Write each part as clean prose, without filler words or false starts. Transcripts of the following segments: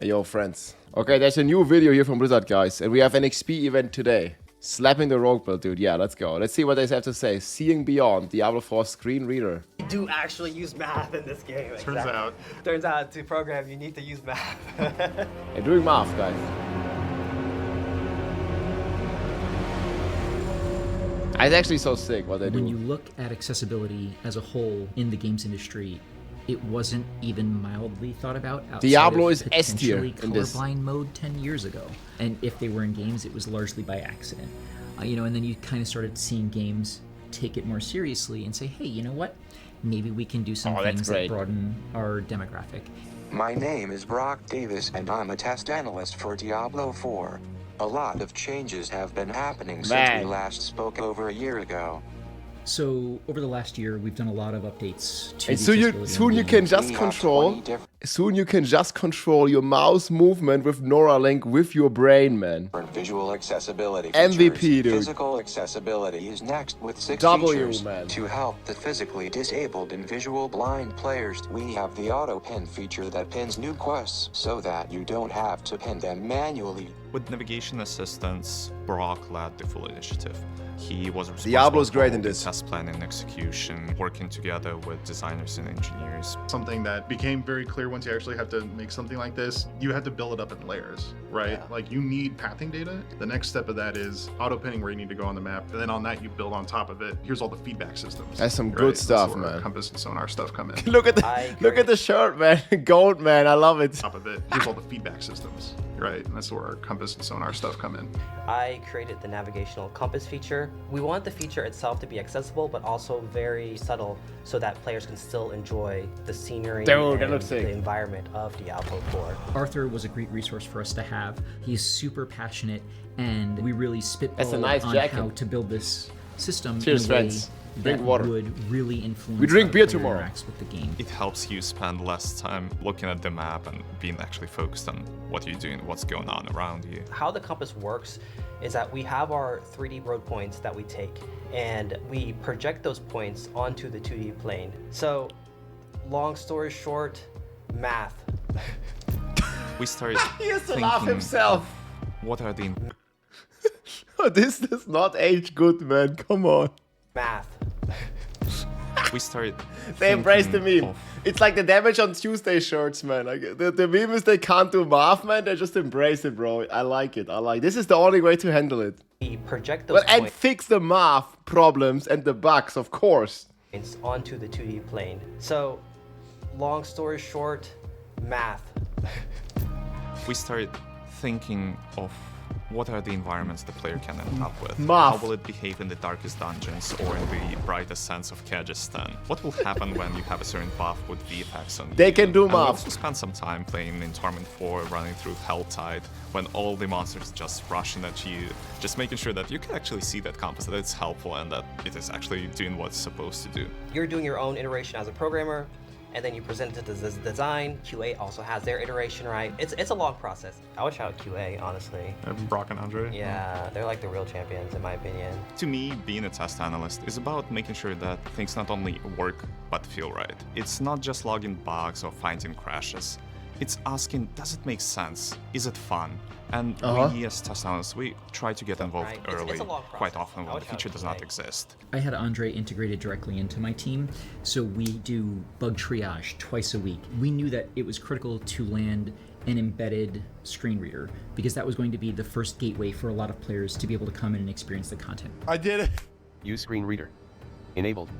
Hey, yo, friends. Okay, there's a new video here from Blizzard, guys, and we have an XP event today. Slapping the rogue build, dude. Yeah, let's go. Let's see what they have to say. Seeing Beyond, Diablo 4 screen reader. You do actually use math in this game. Turns out to program, you need to use math. They're doing math, guys. It's actually so sick what they do. When you look at accessibility as a whole in the games industry, it wasn't even mildly thought about outside Diablo of is S tier potentially in this. colorblind mode 10 years ago. And if they were in games, it was largely by accident. And then you kind of started seeing games take it more seriously and say, hey, you know what? Maybe we can do some things that broaden our demographic. My name is Brock Davis and I'm a test analyst for Diablo 4. A lot of changes have been happening since we last spoke over a year ago. So over the last year, we've done a lot of updates to And the soon you can just control your mouse movement with Neuralink with your brain, man. Visual accessibility MVP, features. dude. Physical accessibility is next with 6 W, features man. to help the physically disabled and visual blind players. We have the auto pin feature that pins new quests so that you don't have to pin them manually. With navigation assistance, Brock led the full initiative. He was responsible Diablo's great for in this. test planning and execution, working together with designers and engineers. Something that became very clear once you actually have to make something like this, you have to build it up in layers, right? Yeah. Like you need pathing data. The next step of that is auto pinning where you need to go on the map. And then on that, you build on top of it. Here's all the feedback systems. That's some right? good stuff, That's where man. Compass and Sonar stuff come in. Look at the shirt, man. Gold, man. I love it. Top of it, here's all the feedback systems, right? And that's where our Compass and Sonar stuff come in. I created the navigational compass feature. We want the feature itself to be accessible, but also very subtle so that players can still enjoy the scenery Dude, that and looks sick. the environment of Diablo 4. Arthur was a great resource for us to have. He's super passionate, and we really That's a spitballed nice on jacket. how to build this system Cheers, in a way friends. Drink that water. would really influence We drink how beer the player tomorrow. interacts with the game. It helps you spend less time looking at the map and being actually focused on what you're doing, what's going on around you. How the compass works is that we have our 3D road points that we take, and we project those points onto the 2D plane. So, long story short, math. We started He has to thinking, laugh himself. what are the This does not age good, man. Come on. Math. we started They embraced the thinking meme. of It's like the damage on Tuesday shirts, man. Like the meme is they can't do math, man. They just embrace it, bro. I like it. This is the only way to handle it. We project those And points fix the math problems and the bugs, of course. onto the 2D plane. So, long story short, math. we started thinking of what are the environments the player can end up with? Math. How will it behave in the darkest dungeons or in the brightest sense of Kyrgyzstan? What will happen when you have a certain buff with VFX on They you? can do And we math. also spent some time playing in Torment 4, running through Helltide, when all the monsters just rushing at you, just making sure that you can actually see that compass, that it's helpful and that it is actually doing what it's supposed to do. You're doing your own iteration as a programmer, and then you present it to the design. QA also has their iteration, right? It's a long process. I would shout QA, honestly. Brock and Andre. Yeah, they're like the real champions, in my opinion. To me, being a test analyst is about making sure that things not only work, but feel right. It's not just logging bugs or finding crashes. It's asking, does it make sense? Is it fun? And we as test analysts, we try to get involved Right. It's early, a long quite process. often I when would the feature shout does not QA. exist. I had Andre integrated directly into my team, so we do bug triage twice a week. We knew that it was critical to land an embedded screen reader because that was going to be the first gateway for a lot of players to be able to come in and experience the content. I did it. Use screen reader. Enabled.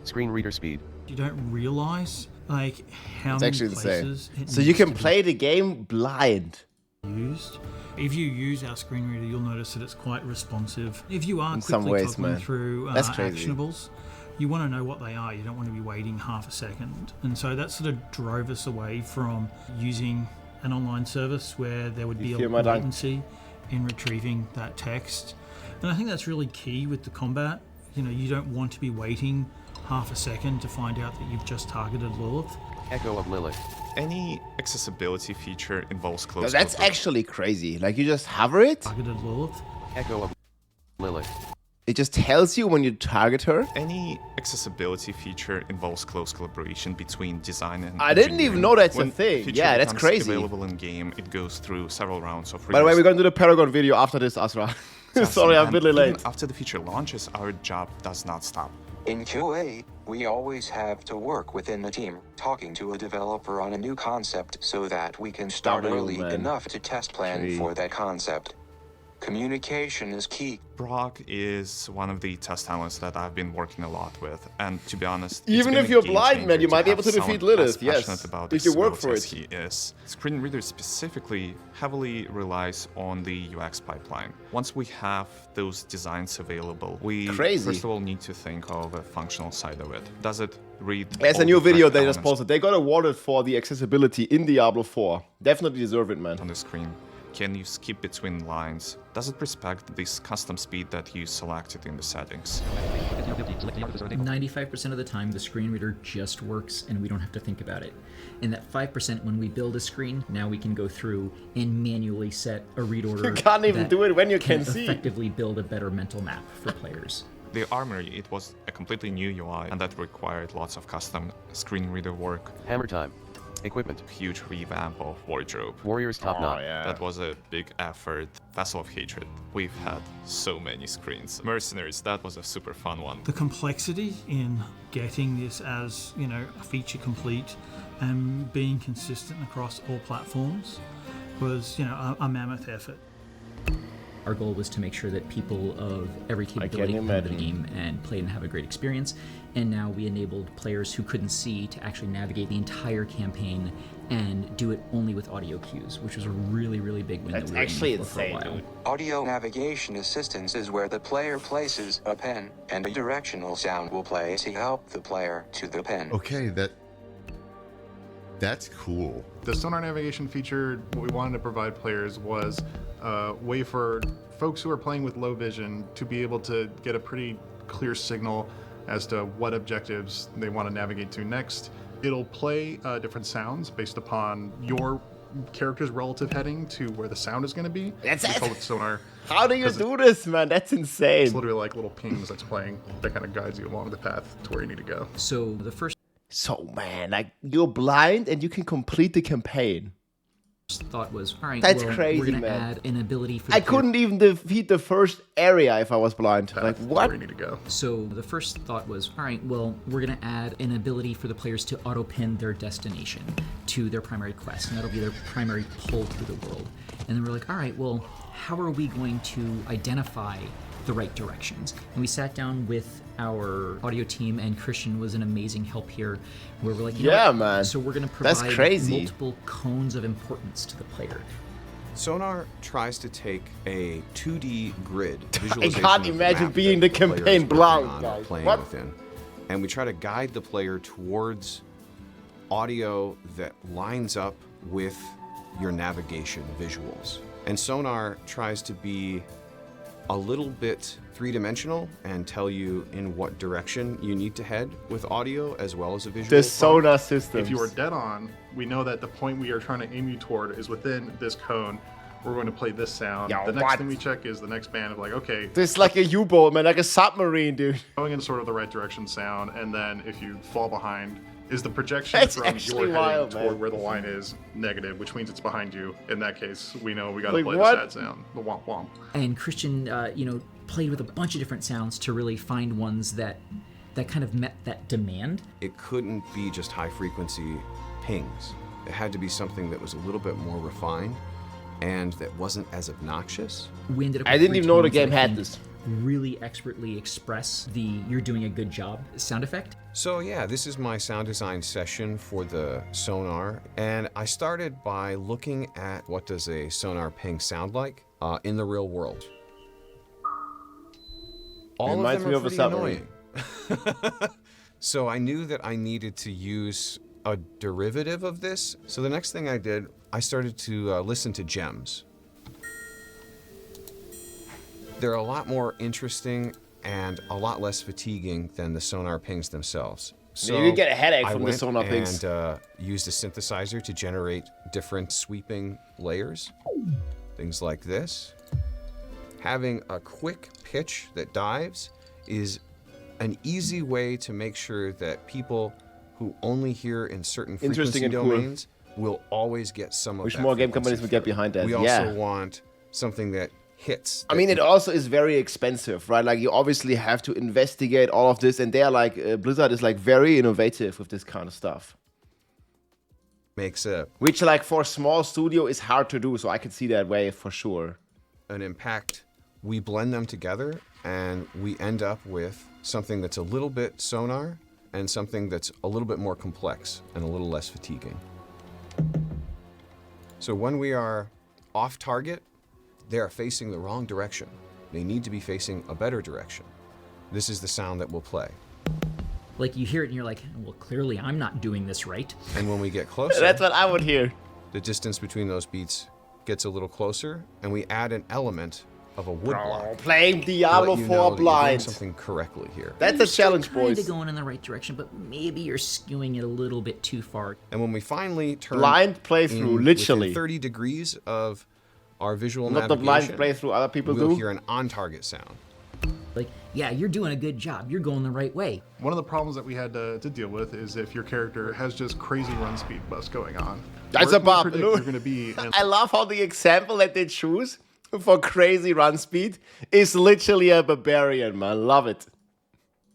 Screen reader speed. You don't realize like how It's many actually the same. places it So you needs can to be play the game blind. used. If you use our screen reader, you'll notice that it's quite responsive. If you are In some quickly ways, toggling man. through That's crazy. actionables, you want to know what they are. You don't want to be waiting half a second. And so that sort of drove us away from using an online service where there would be You a feel my dunk? latency in retrieving that text. And I think that's really key with the combat. You don't want to be waiting half a second to find out that you've just targeted Lilith. Echo of Lilith. Any accessibility feature involves No, close that's quarter. actually crazy. Like you just hover it. Targeted Lilith. Echo of Lilith. It just tells you when you target her. Any accessibility feature involves close collaboration between design and I didn't even know that's a When thing. feature Yeah, that's becomes crazy. available in game, it goes through several rounds of By the way, release we're going to do the Paragon video after this, Asra. Sorry, I'm a bit and late. even after the feature launches, our job does not stop. In QA, we always have to work within the team, talking to a developer on a new concept so that we can start early man. enough to test plan for that concept. Communication is key. Brock is one of the test analysts that I've been working a lot with, and to be honest, Even it's been if a you're game blind, man, changer you might be have able to defeat someone Lilith, as yes, passionate about if you his work skills for as it. he is. Screen Reader specifically heavily relies on the UX pipeline. Once we have those designs available, we Crazy. first of all need to think of the functional side of it. Does it read There's a all new the video correct they just elements posted. They got awarded for the accessibility in Diablo 4. Definitely deserve it, man. on the screen? Can you skip between lines? Does it respect this custom speed that you selected in the settings? 95% of the time, the screen reader just works and we don't have to think about it. And that 5% when we build a screen, now we can go through and manually set a read order. You can't even that do it when you can see. effectively build a better mental map for players. The Armory, it was a completely new UI, and that required lots of custom screen reader work. Hammer time. Equipment. Huge revamp of wardrobe. Warriors top knot. That was a big effort. Vessel of Hatred. We've had so many screens. Mercenaries, that was a super fun one. The complexity in getting this as, you know, a feature complete and being consistent across all platforms was, you know, a mammoth effort. Our goal was to make sure that people of every capability can play the game and play and have a great experience. And now we enabled players who couldn't see to actually navigate the entire campaign and do it only with audio cues, which was a really, really big win. That's that we were actually aiming for a insane, while. dude. Audio navigation assistance is where the player places a pen, and a directional sound will play to help the player to the pen. Okay, that's cool. The sonar navigation feature, what we wanted to provide players was a way for folks who are playing with low vision to be able to get a pretty clear signal as to what objectives they want to navigate to next. It'll play different sounds based upon your character's relative heading to where the sound is going to be. That's We it. call it sonar. How do you do this, man? That's insane. It's literally like little pings that's playing that kind of guides you along the path to where you need to go. So the first So, man, like, you're blind and you can complete the campaign. thought was, all right, That's well, crazy, we're going to man. add an ability for the I couldn't even defeat the first area if I was blind. Like, Path to what? Where you need to go. So the first thought was, all right, well, we're going to add an ability for the players to auto-pin their destination to their primary quest, and that'll be their primary pull through the world. And then we're like, all right, well, how are we going to identify the right directions? And we sat down with our audio team, and Christian was an amazing help here, where we're like, you know Yeah, what? man. So we're going to That's provide crazy. multiple cones of importance to the player. Sonar tries to take a 2D grid I visualization can't of the imagine map being that the player is campaign working blind, on or guys. playing What? within. And we try to guide the player towards audio that lines up with your navigation visuals. And Sonar tries to be a little bit three-dimensional and tell you in what direction you need to head with audio as well as a visual. The prompt. sonar system. If you are dead on, we know that the point we are trying to aim you toward is within this cone. We're going to play this sound. Yo, the next what? thing we check is the next band of like, okay, This is like a U-boat, man, like a submarine, dude. going in sort of the right direction sound, and then if you fall behind, is the projection That's from actually your heading wild, toward man. where the line is negative, which means it's behind you. In that case, we know we got to Like play what? the sad sound, the womp womp. And Christian, played with a bunch of different sounds to really find ones that kind of met that demand. It couldn't be just high frequency pings. It had to be something that was a little bit more refined and that wasn't as obnoxious. We ended up I with didn't three even know the tones that game I had think this. really expertly express the "you're doing a good job" sound effect. So yeah, this is my sound design session for the Sonar, and I started by looking at what does a Sonar ping sound like in the real world. All Reminds of them me are of a pretty submarine. annoying. So I knew that I needed to use a derivative of this. So the next thing I did, I started to listen to gems. They're a lot more interesting and a lot less fatiguing than the Sonar pings themselves. So You get a headache I from the went Sonar pings. and used a synthesizer to generate different sweeping layers. Things like this. having a quick pitch that dives is an easy way to make sure that people who only hear in certain frequency domains will always get some of Which that more game companies frequency would get behind that. We also want something that hits. I mean, it also is very expensive, right? Like, you obviously have to investigate all of this, and they're like, Blizzard is like very innovative with this kind of stuff. Makes a... Which, like, for a small studio is hard to do, so I can see that way for sure. An impact. We blend them together, and we end up with something that's a little bit Sonar, and something that's a little bit more complex and a little less fatiguing. So when we are off target, they are facing the wrong direction. They need to be facing a better direction. This is the sound that will play. Like, you hear it and you're like, well, clearly I'm not doing this right. And when we get closer, that's what I would hear. The distance between those beats gets a little closer, and we add an element of a wood block. Playing Diablo 4 blind. Something correctly here. That's a challenge, boys. Kind of going in the right direction, but maybe you're skewing it a little bit too far. And when we finally turn blind playthrough, literally 30 degrees of our visual not navigation, the blind playthrough other people we'll do. hear an on-target sound. Like, yeah, you're doing a good job. You're going the right way. One of the problems that we had to deal with is if your character has just crazy run speed buffs going on. That's Where a bop. can you predict you're going to be? And I love how the example that they choose for crazy run speed is literally a barbarian, man. Love it.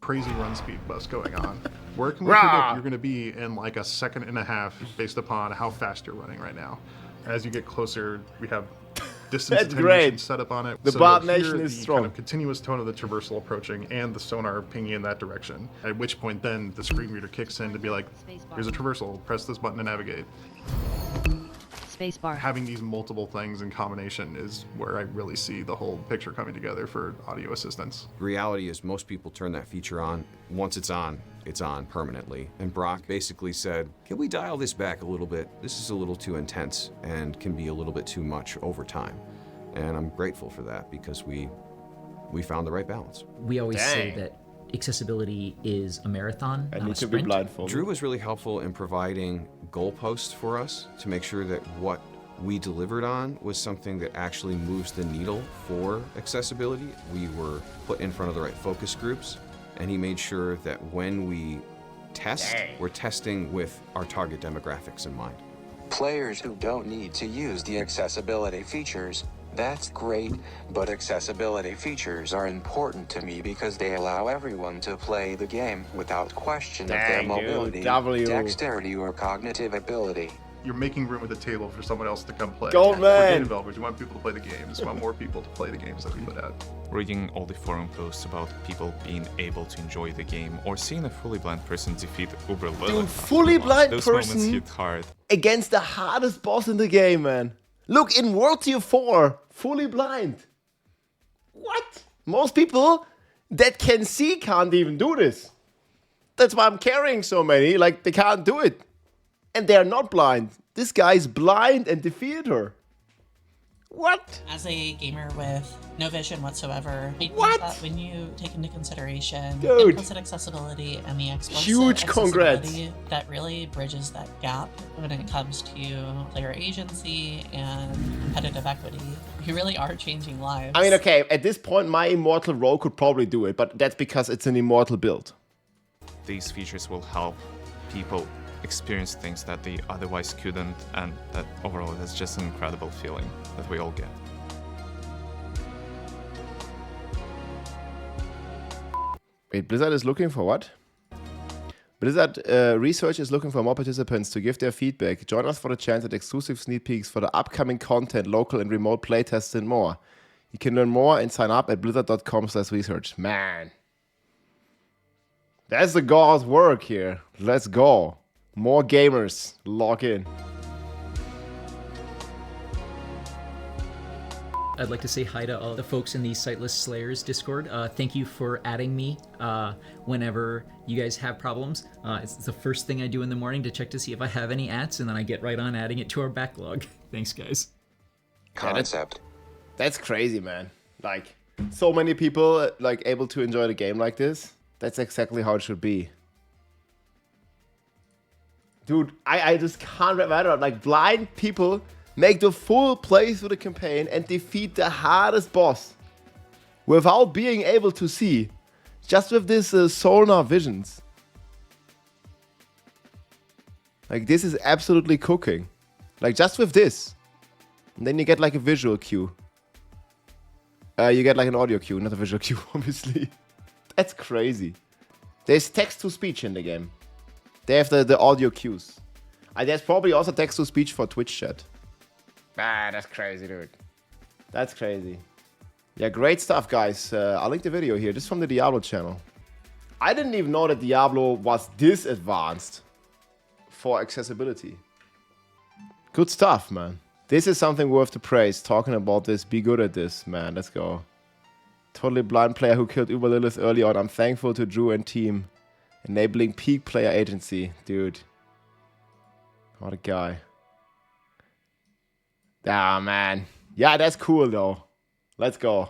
Crazy run speed buffs going on. Where can we predict you're going to be in like a second and a half based upon how fast you're running right now? As you get closer, we have distance attenuation set up on it. The bot nation is strong. Kind of continuous tone of the traversal approaching and the sonar pinging in that direction. At which point then the screen reader kicks in to be like, here's a traversal, press this button to navigate. Spacebar. Having these multiple things in combination is where I really see the whole picture coming together for audio assistance. Reality is most people turn that feature on. Once it's on permanently. And Brock basically said, can we dial this back a little bit? This is a little too intense and can be a little bit too much over time. And I'm grateful for that because we found the right balance. We always say that accessibility is a marathon, not a sprint. Be blindfolded. Drew was really helpful in providing goalposts for us to make sure that what we delivered on was something that actually moves the needle for accessibility. We were put in front of the right focus groups, and he made sure that when we test, we're testing with our target demographics in mind. Players who don't need to use the accessibility features, that's great, but accessibility features are important to me because they allow everyone to play the game without question of their mobility, dexterity, or cognitive ability. You're making room at the table for someone else to come play. Go, For man! game developers, you want people to play the games. You want more people to play the games that we put out. Reading all the forum posts about people being able to enjoy the game or seeing a fully blind person defeat Uber Lilith. Dude, fully blind those person moments hit hard. against the hardest boss in the game, man. Look, in World Tier 4, fully blind. What? Most people that can see can't even do this. That's why I'm carrying so many, like they can't do it. And they're not blind. This guy's blind and defeated her. What? As a gamer with no vision whatsoever, I think that when you take into consideration implicit accessibility and the explicit Huge accessibility, that really bridges that gap when it comes to player agency and competitive equity. You really are changing lives. I mean, okay, at this point, my immortal role could probably do it, but that's because it's an immortal build. These features will help people experience things that they otherwise couldn't, and that overall is just an incredible feeling that we all get. Wait, Blizzard is looking for what? Blizzard Research is looking for more participants to give their feedback. Join us for the chance at exclusive sneak peeks for the upcoming content, local and remote playtests, and more. You can learn more and sign up at blizzard.com/research. Man, that's the God's work here. Let's go. More gamers, log in. I'd like to say hi to all the folks in the Sightless Slayers Discord. Thank you for adding me whenever you guys have problems. It's the first thing I do in the morning to check to see if I have any ads, and then I get right on adding it to our backlog. Thanks, guys. Concept. That's crazy, man. Like, so many people like able to enjoy the game like this. That's exactly how it should be. Dude, I just can't wrap my head around. Like, blind people make the full playthrough the campaign and defeat the hardest boss. without being able to see. Just with this sonar visions. Like, this is absolutely cooking. Like, just with this. And then you get like a visual cue. You get like an audio cue, not a visual cue, obviously. That's crazy. There's text-to-speech in the game. They have the audio cues. There's probably also text-to-speech for Twitch chat. Ah, that's crazy, dude. That's crazy. Yeah, great stuff, guys. I'll link the video here. This is from the Diablo channel. I didn't even know that Diablo was this advanced for accessibility. Good stuff, man. This is something worth the praise. Talking about this, be good at this, man. Let's go. Totally blind player who killed Uber Lilith early on. I'm thankful to Drew and team. Enabling peak player agency. Dude. What a guy. Ah, man. Yeah, that's cool, though. Let's go.